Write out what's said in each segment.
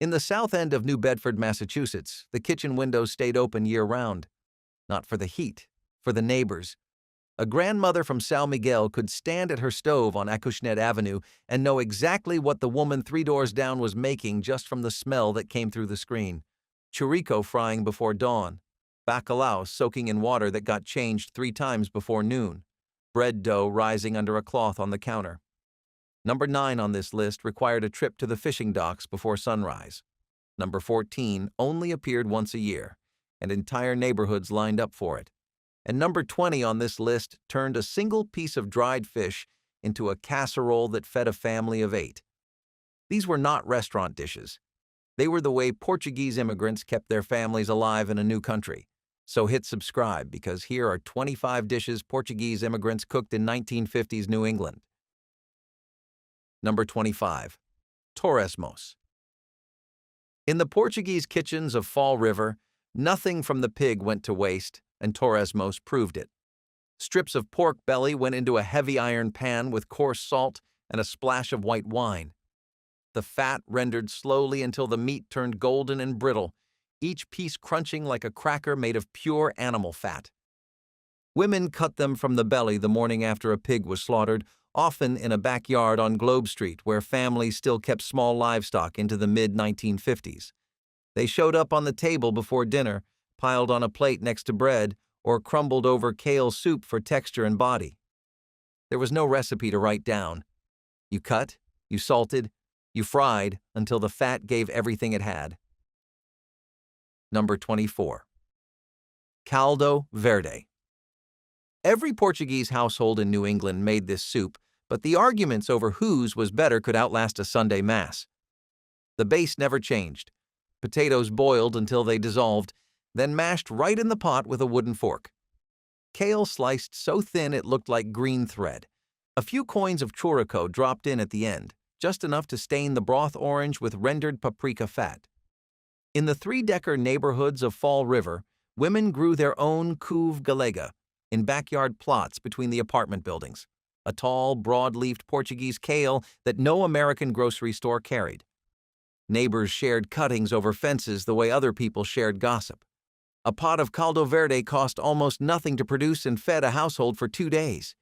In the south end of New Bedford, Massachusetts, the kitchen windows stayed open year-round. Not for the heat, for the neighbors. A grandmother from São Miguel could stand at her stove on Acushnet Avenue and know exactly what the woman 3 doors down was making just from the smell that came through the screen. Chouriço frying before dawn. Bacalhau soaking in water that got changed 3 times before noon. Bread dough rising under a cloth on the counter. Number 9 on this list required a trip to the fishing docks before sunrise. Number 14 only appeared once a year, and entire neighborhoods lined up for it. And number 20 on this list turned a single piece of dried fish into a casserole that fed a family of 8. These were not restaurant dishes. They were the way Portuguese immigrants kept their families alive in a new country. So hit subscribe, because here are 25 dishes Portuguese immigrants cooked in 1950s New England. Number 25. Torresos. In the Portuguese kitchens of Fall River, nothing from the pig went to waste, and Torresos proved it. Strips of pork belly went into a heavy iron pan with coarse salt and a splash of white wine. The fat rendered slowly until the meat turned golden and brittle, each piece crunching like a cracker made of pure animal fat. Women cut them from the belly the morning after a pig was slaughtered, often in a backyard on Globe Street where families still kept small livestock into the mid-1950s. They showed up on the table before dinner, piled on a plate next to bread, or crumbled over kale soup for texture and body. There was no recipe to write down. You cut, you salted, you fried until the fat gave everything it had. Number 24. Caldo verde. Every Portuguese household in New England made this soup, but the arguments over whose was better could outlast a Sunday mass. The base never changed. Potatoes boiled until they dissolved, then mashed right in the pot with a wooden fork. Kale sliced so thin it looked like green thread. A few coins of chouriço dropped in at the end, just enough to stain the broth orange with rendered paprika fat. In the 3-decker neighborhoods of Fall River, women grew their own couve galega in backyard plots between the apartment buildings, a tall, broad-leafed Portuguese kale that no American grocery store carried. Neighbors shared cuttings over fences the way other people shared gossip. A pot of caldo verde cost almost nothing to produce and fed a household for 2 days.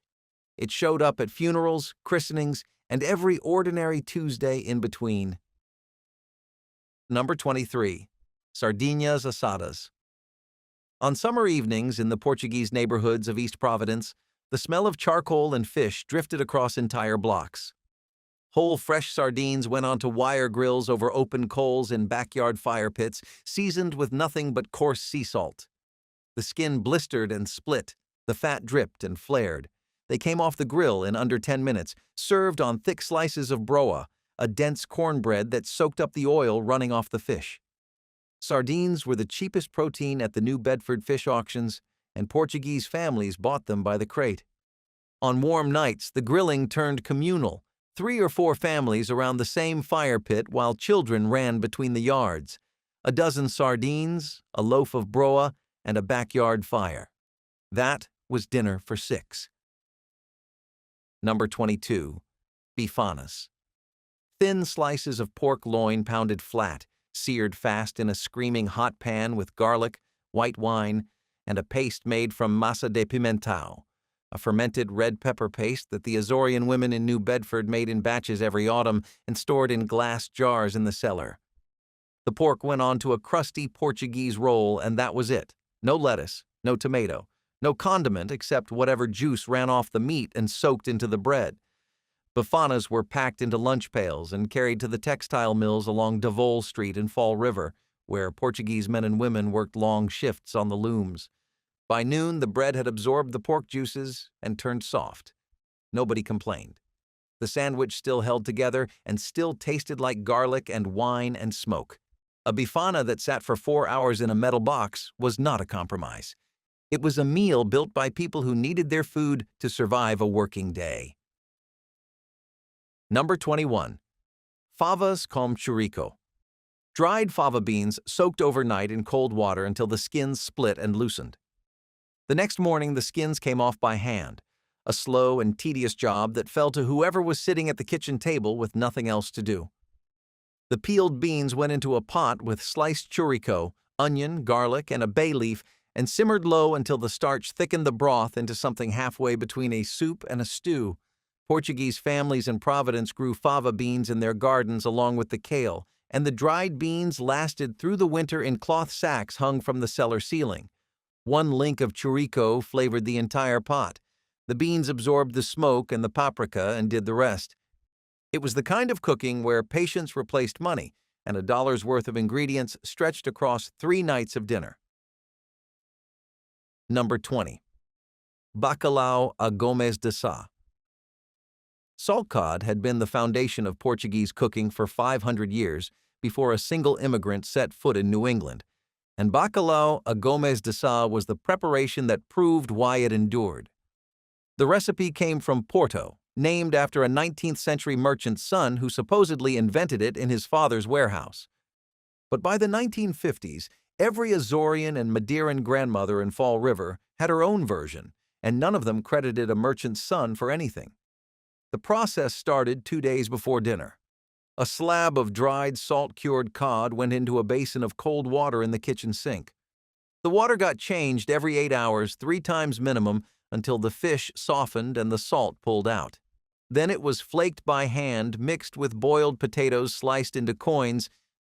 It showed up at funerals, christenings, and every ordinary Tuesday in between. Number 23. Sardinhas assadas. On summer evenings in the Portuguese neighborhoods of East Providence, the smell of charcoal and fish drifted across entire blocks. Whole fresh sardines went onto wire grills over open coals in backyard fire pits, seasoned with nothing but coarse sea salt. The skin blistered and split, the fat dripped and flared. They came off the grill in under 10 minutes, served on thick slices of broa, a dense cornbread that soaked up the oil running off the fish. Sardines were the cheapest protein at the New Bedford fish auctions, and Portuguese families bought them by the crate. On warm nights, the grilling turned communal, 3 or 4 families around the same fire pit while children ran between the yards. A dozen sardines, a loaf of broa, and a backyard fire. That was dinner for 6. Number 22. Bifanas. Thin slices of pork loin pounded flat, seared fast in a screaming hot pan with garlic, white wine, and a paste made from massa de pimentão, a fermented red pepper paste that the Azorean women in New Bedford made in batches every autumn and stored in glass jars in the cellar. The pork went onto a crusty Portuguese roll, and that was it. No lettuce, no tomato, no condiment except whatever juice ran off the meat and soaked into the bread. Bifanas were packed into lunch pails and carried to the textile mills along Devol Street in Fall River, where Portuguese men and women worked long shifts on the looms. By noon, the bread had absorbed the pork juices and turned soft. Nobody complained. The sandwich still held together and still tasted like garlic and wine and smoke. A bifana that sat for 4 hours in a metal box was not a compromise. It was a meal built by people who needed their food to survive a working day. Number 21. Favas com chouriço. Dried fava beans soaked overnight in cold water until the skins split and loosened. The next morning, the skins came off by hand, a slow and tedious job that fell to whoever was sitting at the kitchen table with nothing else to do. The peeled beans went into a pot with sliced chouriço, onion, garlic, and a bay leaf, and simmered low until the starch thickened the broth into something halfway between a soup and a stew. Portuguese families in Providence grew fava beans in their gardens along with the kale, and the dried beans lasted through the winter in cloth sacks hung from the cellar ceiling. One link of chouriço flavored the entire pot. The beans absorbed the smoke and the paprika and did the rest. It was the kind of cooking where patience replaced money, and a dollar's worth of ingredients stretched across 3 nights of dinner. Number 20. Bacalhau a Gomes de Sá. Salt cod had been the foundation of Portuguese cooking for 500 years before a single immigrant set foot in New England, and bacalhau a Gomes de Sá was the preparation that proved why it endured. The recipe came from Porto, named after a 19th century merchant's son who supposedly invented it in his father's warehouse. But by the 1950s, every Azorean and Madeiran grandmother in Fall River had her own version, and none of them credited a merchant's son for anything. The process started 2 days before dinner. A slab of dried, salt-cured cod went into a basin of cold water in the kitchen sink. The water got changed every 8 hours, 3 times minimum, until the fish softened and the salt pulled out. Then it was flaked by hand, mixed with boiled potatoes sliced into coins,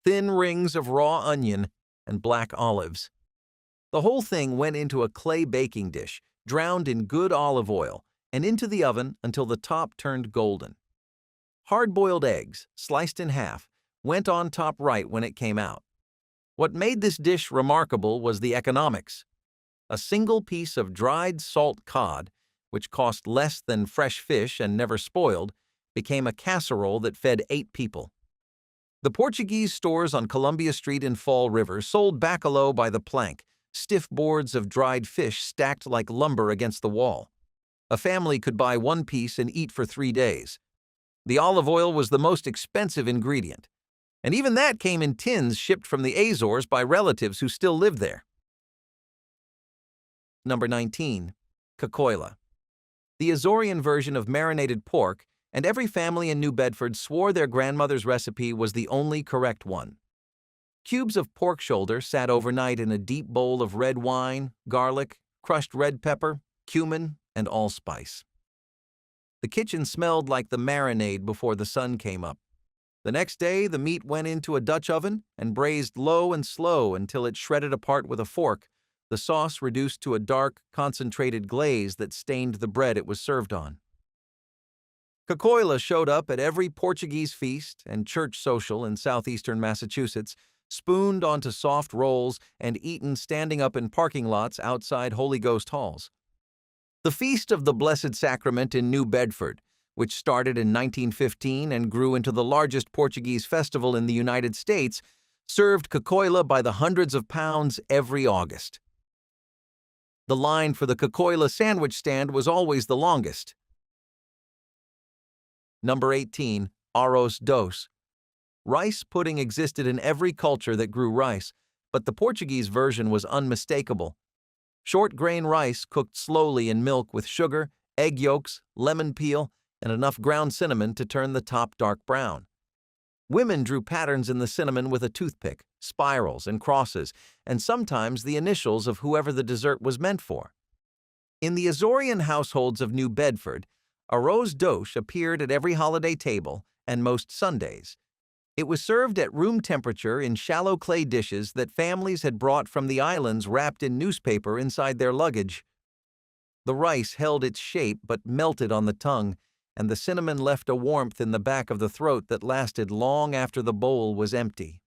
thin rings of raw onion, and black olives. The whole thing went into a clay baking dish, drowned in good olive oil, and into the oven until the top turned golden. Hard-boiled eggs, sliced in half, went on top right when it came out. What made this dish remarkable was the economics. A single piece of dried salt cod, which cost less than fresh fish and never spoiled, became a casserole that fed 8 people. The Portuguese stores on Columbia Street in Fall River sold bacalhau by the plank, stiff boards of dried fish stacked like lumber against the wall. A family could buy 1 piece and eat for 3 days. The olive oil was the most expensive ingredient, and even that came in tins shipped from the Azores by relatives who still lived there. Number 19. Cacoila. The Azorean version of marinated pork, and every family in New Bedford swore their grandmother's recipe was the only correct one. Cubes of pork shoulder sat overnight in a deep bowl of red wine, garlic, crushed red pepper, cumin, and allspice. The kitchen smelled like the marinade before the sun came up. The next day, the meat went into a Dutch oven and braised low and slow until it shredded apart with a fork, the sauce reduced to a dark, concentrated glaze that stained the bread it was served on. Cacoila showed up at every Portuguese feast and church social in southeastern Massachusetts, spooned onto soft rolls and eaten standing up in parking lots outside Holy Ghost halls. The Feast of the Blessed Sacrament in New Bedford, which started in 1915 and grew into the largest Portuguese festival in the United States, served cacoila by the hundreds of pounds every August. The line for the cacoila sandwich stand was always the longest. Number 18. Arroz doce. Rice pudding existed in every culture that grew rice, but the Portuguese version was unmistakable. Short-grain rice cooked slowly in milk with sugar, egg yolks, lemon peel, and enough ground cinnamon to turn the top dark brown. Women drew patterns in the cinnamon with a toothpick, spirals and crosses, and sometimes the initials of whoever the dessert was meant for. In the Azorean households of New Bedford, arroz doce appeared at every holiday table and most Sundays. It was served at room temperature in shallow clay dishes that families had brought from the islands wrapped in newspaper inside their luggage. The rice held its shape but melted on the tongue, and the cinnamon left a warmth in the back of the throat that lasted long after the bowl was empty.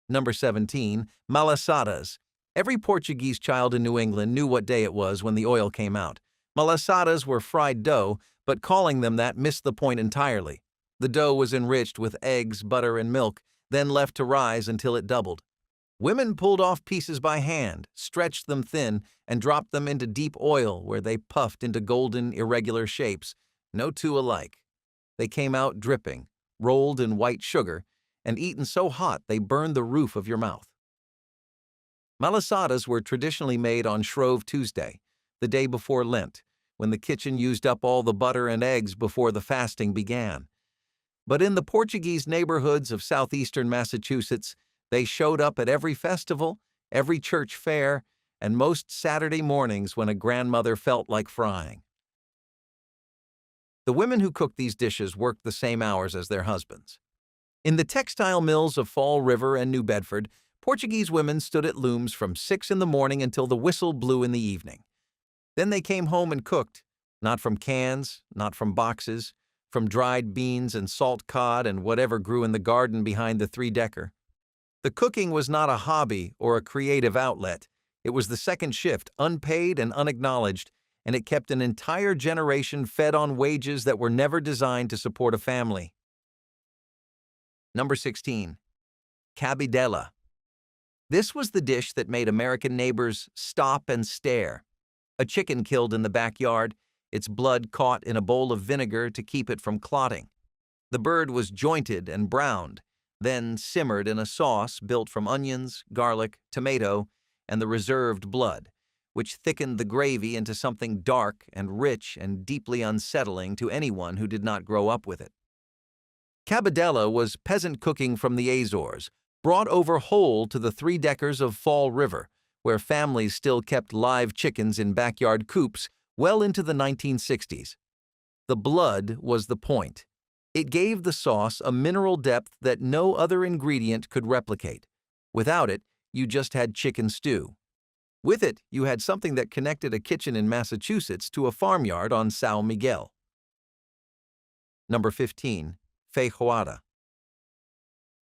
Number 17. Malasadas. Every Portuguese child in New England knew what day it was when the oil came out. Malasadas were fried dough, but calling them that missed the point entirely. The dough was enriched with eggs, butter, and milk, then left to rise until it doubled. Women pulled off pieces by hand, stretched them thin, and dropped them into deep oil where they puffed into golden, irregular shapes, no two alike. They came out dripping, rolled in white sugar, and eaten so hot they burned the roof of your mouth. Malasadas were traditionally made on Shrove Tuesday, the day before Lent, when the kitchen used up all the butter and eggs before the fasting began. But in the Portuguese neighborhoods of southeastern Massachusetts, they showed up at every festival, every church fair, and most Saturday mornings when a grandmother felt like frying. The women who cooked these dishes worked the same hours as their husbands. In the textile mills of Fall River and New Bedford, Portuguese women stood at looms from 6 in the morning until the whistle blew in the evening. Then they came home and cooked, not from cans, not from boxes, from dried beans and salt cod and whatever grew in the garden behind the three-decker. The cooking was not a hobby or a creative outlet. It was the second shift, unpaid and unacknowledged, and it kept an entire generation fed on wages that were never designed to support a family. Number 16. Cabidela. This was the dish that made American neighbors stop and stare. A chicken killed in the backyard, its blood caught in a bowl of vinegar to keep it from clotting. The bird was jointed and browned, then simmered in a sauce built from onions, garlic, tomato, and the reserved blood, which thickened the gravy into something dark and rich and deeply unsettling to anyone who did not grow up with it. Cabidela was peasant cooking from the Azores, brought over whole to the three-deckers of Fall River, where families still kept live chickens in backyard coops well into the 1960s. The blood was the point. It gave the sauce a mineral depth that no other ingredient could replicate. Without it, you just had chicken stew. With it, you had something that connected a kitchen in Massachusetts to a farmyard on São Miguel. Number 15. Feijoada.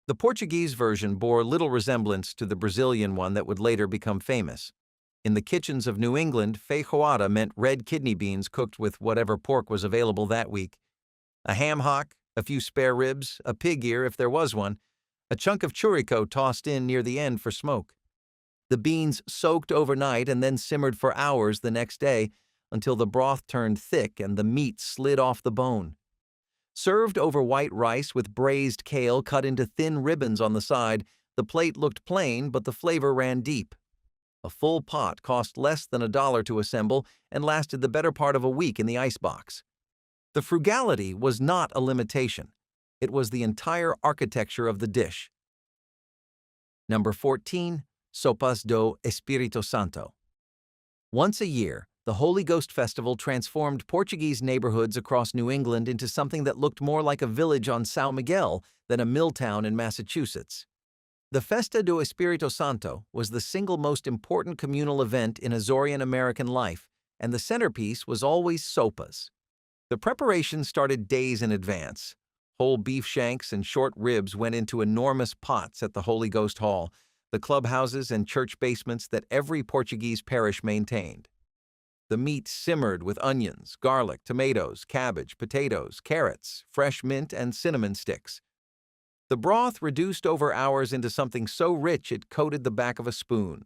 The Portuguese version bore little resemblance to the Brazilian one that would later become famous. In the kitchens of New England, feijoada meant red kidney beans cooked with whatever pork was available that week. A ham hock, a few spare ribs, a pig ear if there was one, a chunk of chouriço tossed in near the end for smoke. The beans soaked overnight and then simmered for hours the next day until the broth turned thick and the meat slid off the bone. Served over white rice with braised kale cut into thin ribbons on the side, the plate looked plain, but the flavor ran deep. A full pot cost less than $1 to assemble and lasted the better part of a week in the icebox. The frugality was not a limitation. It was the entire architecture of the dish. Number 14. Sopas do Espírito Santo. Once a year, the Holy Ghost Festival transformed Portuguese neighborhoods across New England into something that looked more like a village on São Miguel than a mill town in Massachusetts. The Festa do Espírito Santo was the single most important communal event in Azorean American life, and the centerpiece was always sopas. The preparation started days in advance. Whole beef shanks and short ribs went into enormous pots at the Holy Ghost Hall, the clubhouses and church basements that every Portuguese parish maintained. The meat simmered with onions, garlic, tomatoes, cabbage, potatoes, carrots, fresh mint, and cinnamon sticks. The broth reduced over hours into something so rich it coated the back of a spoon.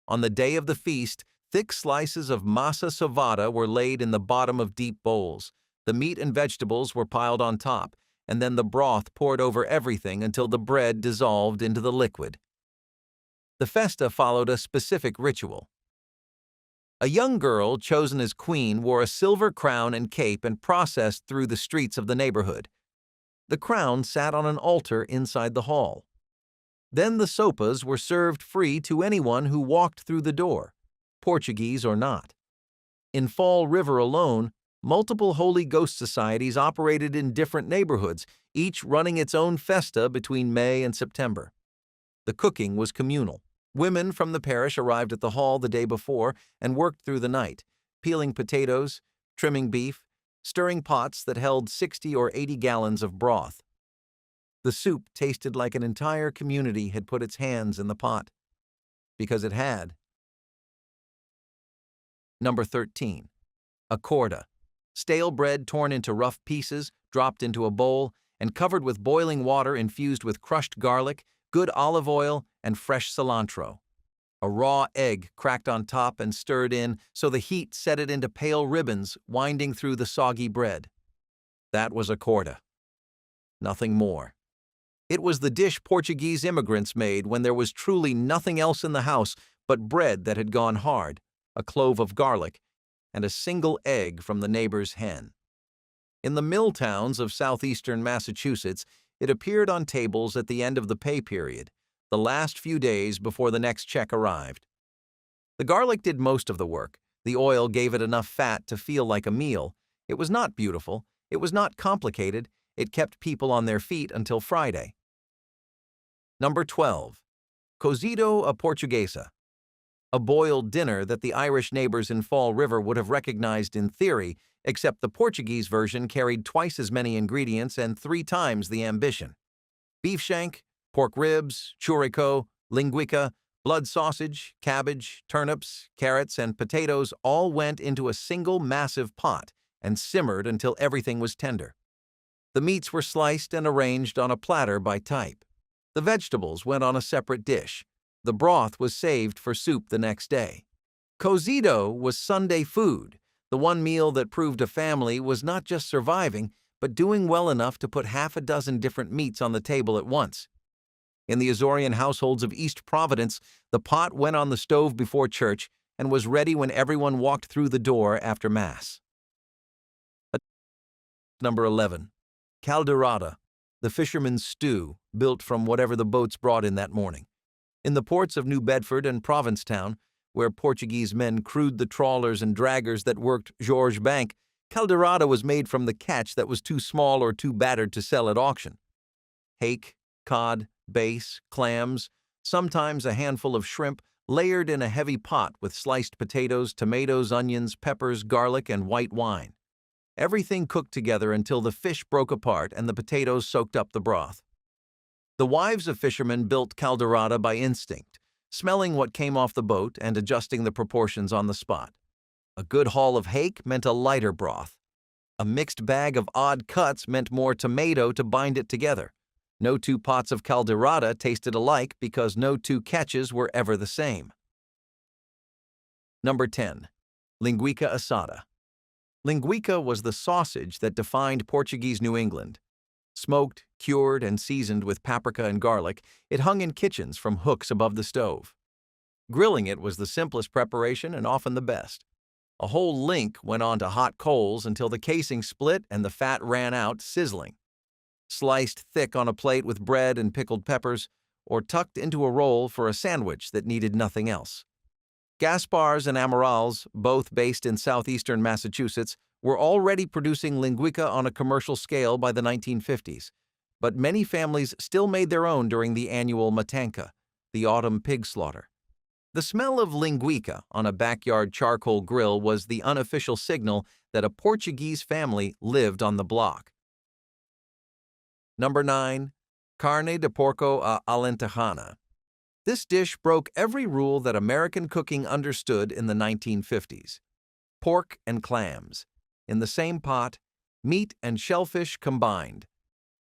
On the day of the feast, thick slices of massa sovada were laid in the bottom of deep bowls. The meat and vegetables were piled on top, and then the broth poured over everything until the bread dissolved into the liquid. The festa followed a specific ritual. A young girl chosen as queen wore a silver crown and cape and processed through the streets of the neighborhood. The crown sat on an altar inside the hall. Then the sopas were served free to anyone who walked through the door, Portuguese or not. In Fall River alone, multiple Holy Ghost societies operated in different neighborhoods, each running its own festa between May and September. The cooking was communal. Women from the parish arrived at the hall the day before and worked through the night, peeling potatoes, trimming beef, stirring pots that held 60 or 80 gallons of broth. The soup tasted like an entire community had put its hands in the pot. Because it had. Number 13. Açorda. Stale bread torn into rough pieces, dropped into a bowl, and covered with boiling water infused with crushed garlic, good olive oil, and fresh cilantro. A raw egg cracked on top and stirred in so the heat set it into pale ribbons winding through the soggy bread. That was açorda. Nothing more. It was the dish Portuguese immigrants made when there was truly nothing else in the house but bread that had gone hard, a clove of garlic, and a single egg from the neighbor's hen. In the mill towns of southeastern Massachusetts, it appeared on tables at the end of the pay period, the last few days before the next check arrived. The garlic did most of the work. The oil gave it enough fat to feel like a meal. It was not beautiful. It was not complicated. It kept people on their feet until Friday. Number 12. Cozido a Portuguese. A boiled dinner that the Irish neighbors in Fall River would have recognized in theory, except the Portuguese version carried twice as many ingredients and 3 times the ambition. Beef shank, pork ribs, chouriço, linguiça, blood sausage, cabbage, turnips, carrots, and potatoes all went into a single massive pot and simmered until everything was tender. The meats were sliced and arranged on a platter by type. The vegetables went on a separate dish. The broth was saved for soup the next day. Cozido was Sunday food, the one meal that proved a family was not just surviving, but doing well enough to put half a dozen different meats on the table at once. In the Azorean households of East Providence, the pot went on the stove before church and was ready when everyone walked through the door after Mass. Number 11. Calderada, the fisherman's stew, built from whatever the boats brought in that morning. In the ports of New Bedford and Provincetown, where Portuguese men crewed the trawlers and draggers that worked Georges Bank, calderada was made from the catch that was too small or too battered to sell at auction. Hake, cod, bass, clams, sometimes a handful of shrimp, layered in a heavy pot with sliced potatoes, tomatoes, onions, peppers, garlic, and white wine. Everything cooked together until the fish broke apart and the potatoes soaked up the broth. The wives of fishermen built calderada by instinct, smelling what came off the boat and adjusting the proportions on the spot. A good haul of hake meant a lighter broth. A mixed bag of odd cuts meant more tomato to bind it together. No 2 pots of calderada tasted alike because no 2 catches were ever the same. Number 10. Linguiça assada. Linguiça was the sausage that defined Portuguese New England. Smoked, cured, and seasoned with paprika and garlic, it hung in kitchens from hooks above the stove. Grilling it was the simplest preparation and often the best. A whole link went onto hot coals until the casing split and the fat ran out, sizzling. Sliced thick on a plate with bread and pickled peppers, or tucked into a roll for a sandwich that needed nothing else. Gaspar's and Amaral's, both based in southeastern Massachusetts, were already producing linguiça on a commercial scale by the 1950s, but many families still made their own during the annual matanca, the autumn pig slaughter. The smell of linguiça on a backyard charcoal grill was the unofficial signal that a Portuguese family lived on the block. Number 9. Carne de porco a alentejana. This dish broke every rule that American cooking understood in the 1950s. Pork and clams. In the same pot, meat and shellfish combined.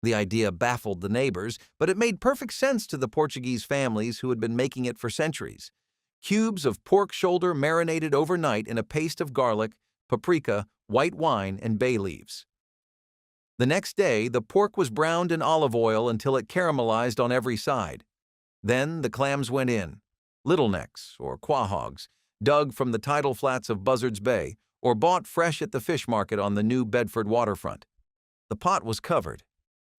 The idea baffled the neighbors, but it made perfect sense to the Portuguese families who had been making it for centuries. Cubes of pork shoulder marinated overnight in a paste of garlic, paprika, white wine, and bay leaves. The next day, the pork was browned in olive oil until it caramelized on every side. Then the clams went in, little necks or quahogs, dug from the tidal flats of Buzzards Bay, or bought fresh at the fish market on the New Bedford waterfront. The pot was covered.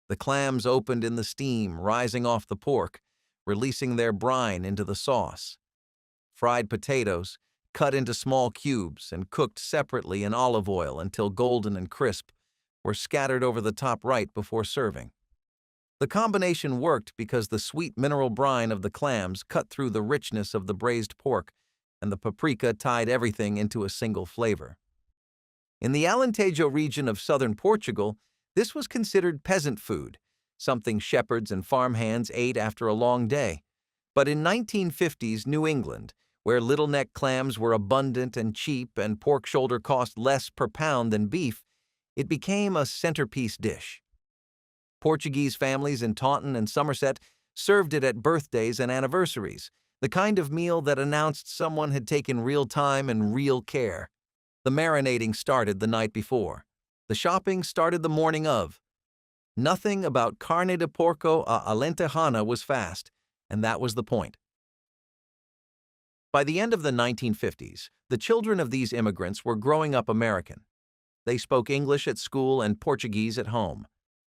The clams opened in the steam rising off the pork, releasing their brine into the sauce. Fried potatoes, cut into small cubes and cooked separately in olive oil until golden and crisp, were scattered over the top right before serving. The combination worked because the sweet mineral brine of the clams cut through the richness of the braised pork, and the paprika tied everything into a single flavor. In the Alentejo region of southern Portugal, this was considered peasant food, something shepherds and farmhands ate after a long day. But in 1950s New England, where little neck clams were abundant and cheap and pork shoulder cost less per pound than beef, it became a centerpiece dish. Portuguese families in Taunton and Somerset served it at birthdays and anniversaries, the kind of meal that announced someone had taken real time and real care. The marinating started the night before. The shopping started the morning of. Nothing about carne de porco a alentejana was fast, and that was the point. By the end of the 1950s, the children of these immigrants were growing up American. They spoke English at school and Portuguese at home.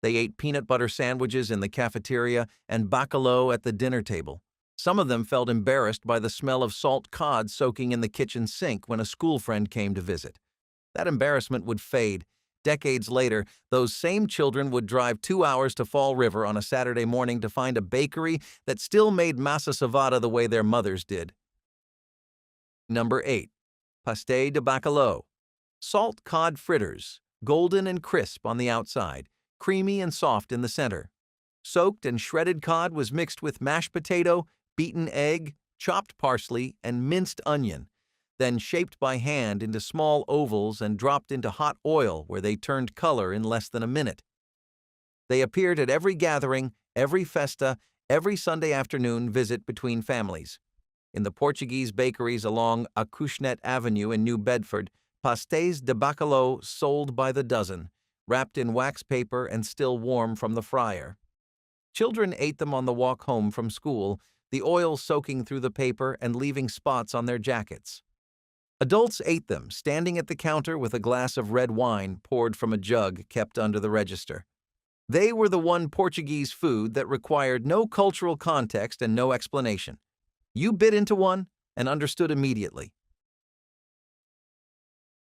They ate peanut butter sandwiches in the cafeteria and bacalhau at the dinner table. Some of them felt embarrassed by the smell of salt cod soaking in the kitchen sink when a school friend came to visit. That embarrassment would fade. Decades later, those same children would drive 2 hours to Fall River on a Saturday morning to find a bakery that still made massa cevada the way their mothers did. Number 8. Pastéis de bacalhau. Salt cod fritters, golden and crisp on the outside, creamy and soft in the center. Soaked and shredded cod was mixed with mashed potato, beaten egg, chopped parsley, and minced onion, then shaped by hand into small ovals and dropped into hot oil where they turned color in less than a minute. They appeared at every gathering, every festa, every Sunday afternoon visit between families. In the Portuguese bakeries along Acushnet Avenue in New Bedford, pastéis de bacalhau sold by the dozen, wrapped in wax paper and still warm from the fryer. Children ate them on the walk home from school, the oil soaking through the paper and leaving spots on their jackets. Adults ate them, standing at the counter with a glass of red wine poured from a jug kept under the register. They were the one Portuguese food that required no cultural context and no explanation. You bit into one and understood immediately.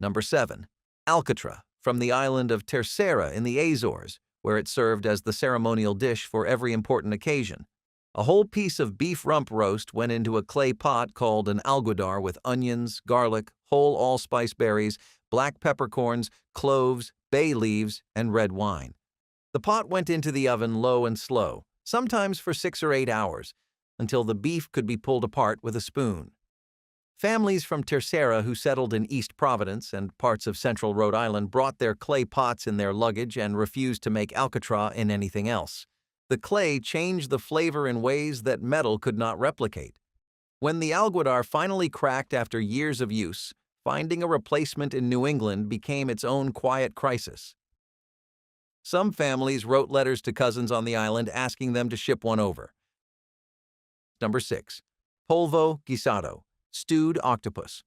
Number 7. Alcatra, from the island of Terceira in the Azores, where it served as the ceremonial dish for every important occasion. A whole piece of beef rump roast went into a clay pot called an alguidar with onions, garlic, whole allspice berries, black peppercorns, cloves, bay leaves, and red wine. The pot went into the oven low and slow, sometimes for 6 or 8 hours, until the beef could be pulled apart with a spoon. Families from Terceira who settled in East Providence and parts of central Rhode Island brought their clay pots in their luggage and refused to make alcatra in anything else. The clay changed the flavor in ways that metal could not replicate. When the alguidar finally cracked after years of use, finding a replacement in New England became its own quiet crisis. Some families wrote letters to cousins on the island asking them to ship one over. Number 6. Polvo guisado, stewed octopus.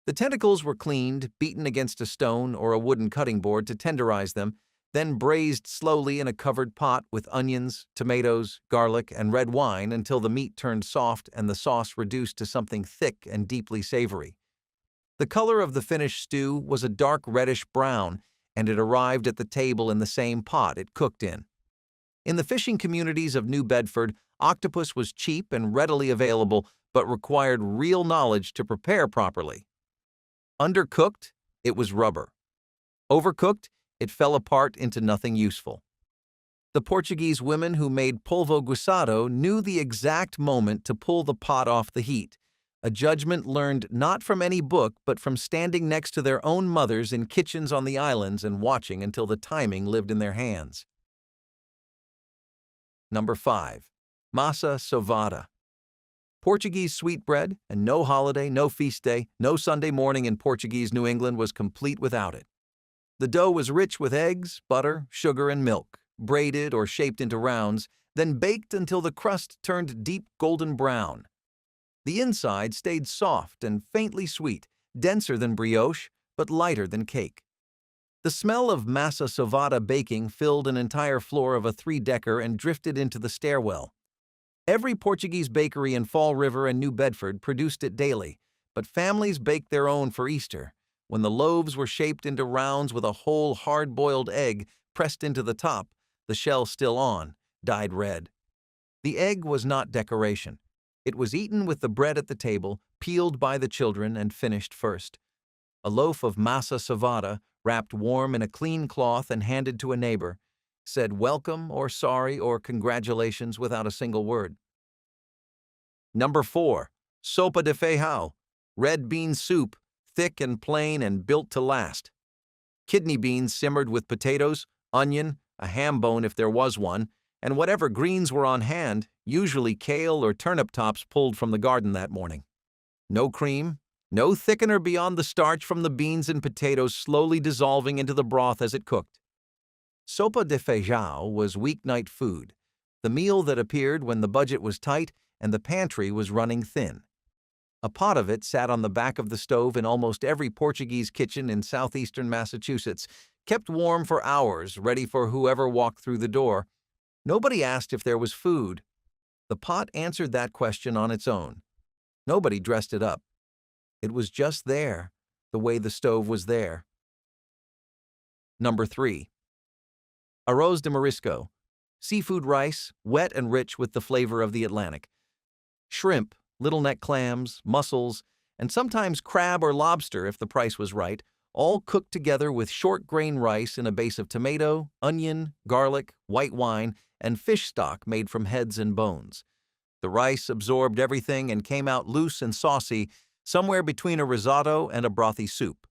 The tentacles were cleaned, beaten against a stone or a wooden cutting board to tenderize them, then braised slowly in a covered pot with onions, tomatoes, garlic, and red wine until the meat turned soft and the sauce reduced to something thick and deeply savory. The color of the finished stew was a dark reddish brown, and it arrived at the table in the same pot it cooked in. In the fishing communities of New Bedford, octopus was cheap and readily available, but required real knowledge to prepare properly. Undercooked, it was rubber. Overcooked, it fell apart into nothing useful. The Portuguese women who made polvo guisado knew the exact moment to pull the pot off the heat, a judgment learned not from any book but from standing next to their own mothers in kitchens on the islands and watching until the timing lived in their hands. Number 5. Massa cevada. Portuguese sweetbread, and no holiday, no feast day, no Sunday morning in Portuguese New England was complete without it. The dough was rich with eggs, butter, sugar, and milk, braided or shaped into rounds, then baked until the crust turned deep golden brown. The inside stayed soft and faintly sweet, denser than brioche, but lighter than cake. The smell of massa cevada baking filled an entire floor of a 3-decker and drifted into the stairwell. Every Portuguese bakery in Fall River and New Bedford produced it daily, but families baked their own for Easter, when the loaves were shaped into rounds with a whole hard-boiled egg pressed into the top, the shell still on, dyed red. The egg was not decoration. It was eaten with the bread at the table, peeled by the children and finished first. A loaf of massa cevada, wrapped warm in a clean cloth and handed to a neighbor, said welcome or sorry or congratulations without a single word. Number 4. Sopa de feijão, red bean soup, thick and plain and built to last. Kidney beans simmered with potatoes, onion, a ham bone if there was one, and whatever greens were on hand, usually kale or turnip tops pulled from the garden that morning. No cream, no thickener beyond the starch from the beans and potatoes slowly dissolving into the broth as it cooked. Sopa de feijão was weeknight food, the meal that appeared when the budget was tight and the pantry was running thin. A pot of it sat on the back of the stove in almost every Portuguese kitchen in southeastern Massachusetts, kept warm for hours, ready for whoever walked through the door. Nobody asked if there was food. The pot answered that question on its own. Nobody dressed it up. It was just there, the way the stove was there. Number 3. Arroz de Marisco. Seafood rice, wet and rich with the flavor of the Atlantic. Shrimp, little neck clams, mussels, and sometimes crab or lobster if the price was right, all cooked together with short grain rice in a base of tomato, onion, garlic, white wine, and fish stock made from heads and bones. The rice absorbed everything and came out loose and saucy, somewhere between a risotto and a brothy soup.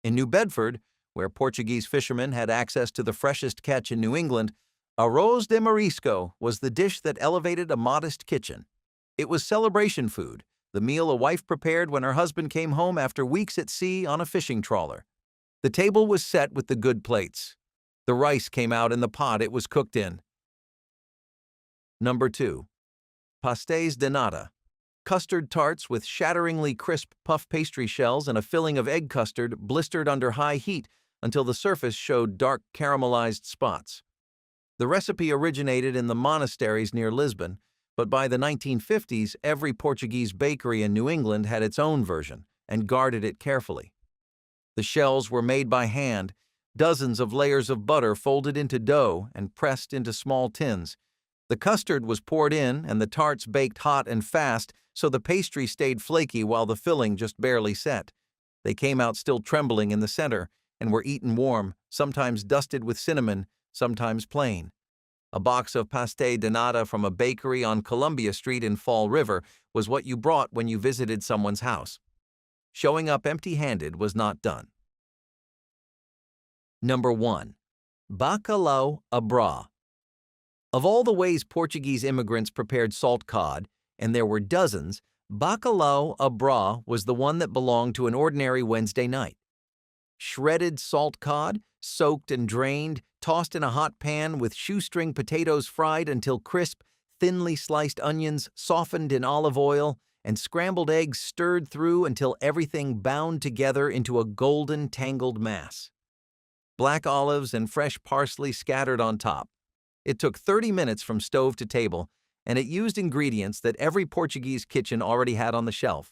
In New Bedford, where Portuguese fishermen had access to the freshest catch in New England, Arroz de Marisco was the dish that elevated a modest kitchen. It was celebration food, the meal a wife prepared when her husband came home after weeks at sea on a fishing trawler. The table was set with the good plates. The rice came out in the pot it was cooked in. Number 2. Pastéis de nata. Custard tarts with shatteringly crisp puff pastry shells and a filling of egg custard blistered under high heat until the surface showed dark caramelized spots. The recipe originated in the monasteries near Lisbon, but by the 1950s, every Portuguese bakery in New England had its own version and guarded it carefully. The shells were made by hand, dozens of layers of butter folded into dough and pressed into small tins. The custard was poured in and the tarts baked hot and fast, so the pastry stayed flaky while the filling just barely set. They came out still trembling in the center and were eaten warm, sometimes dusted with cinnamon, sometimes plain. A box of pastéis de nata from a bakery on Columbia Street in Fall River was what you brought when you visited someone's house. Showing up empty-handed was not done. Number 1. Bacalhau à brás. Of all the ways Portuguese immigrants prepared salt cod, and there were dozens, bacalhau à brás was the one that belonged to an ordinary Wednesday night. Shredded salt cod, soaked and drained, tossed in a hot pan with shoestring potatoes fried until crisp, thinly sliced onions softened in olive oil, and scrambled eggs stirred through until everything bound together into a golden tangled mass. Black olives and fresh parsley scattered on top. It took 30 minutes from stove to table, and it used ingredients that every Portuguese kitchen already had on the shelf.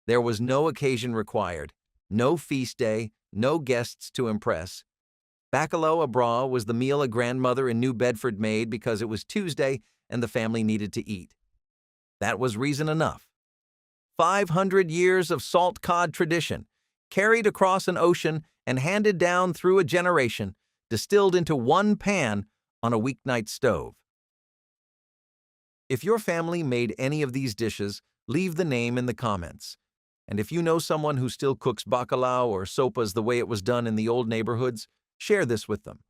There was no occasion required, no feast day, no guests to impress. Bacalhau à brás was the meal a grandmother in New Bedford made because it was Tuesday and the family needed to eat. That was reason enough. 500 years of salt cod tradition, carried across an ocean and handed down through a generation, distilled into one pan on a weeknight stove. If your family made any of these dishes, leave the name in the comments. And if you know someone who still cooks bacalhau or sopas the way it was done in the old neighborhoods, share this with them.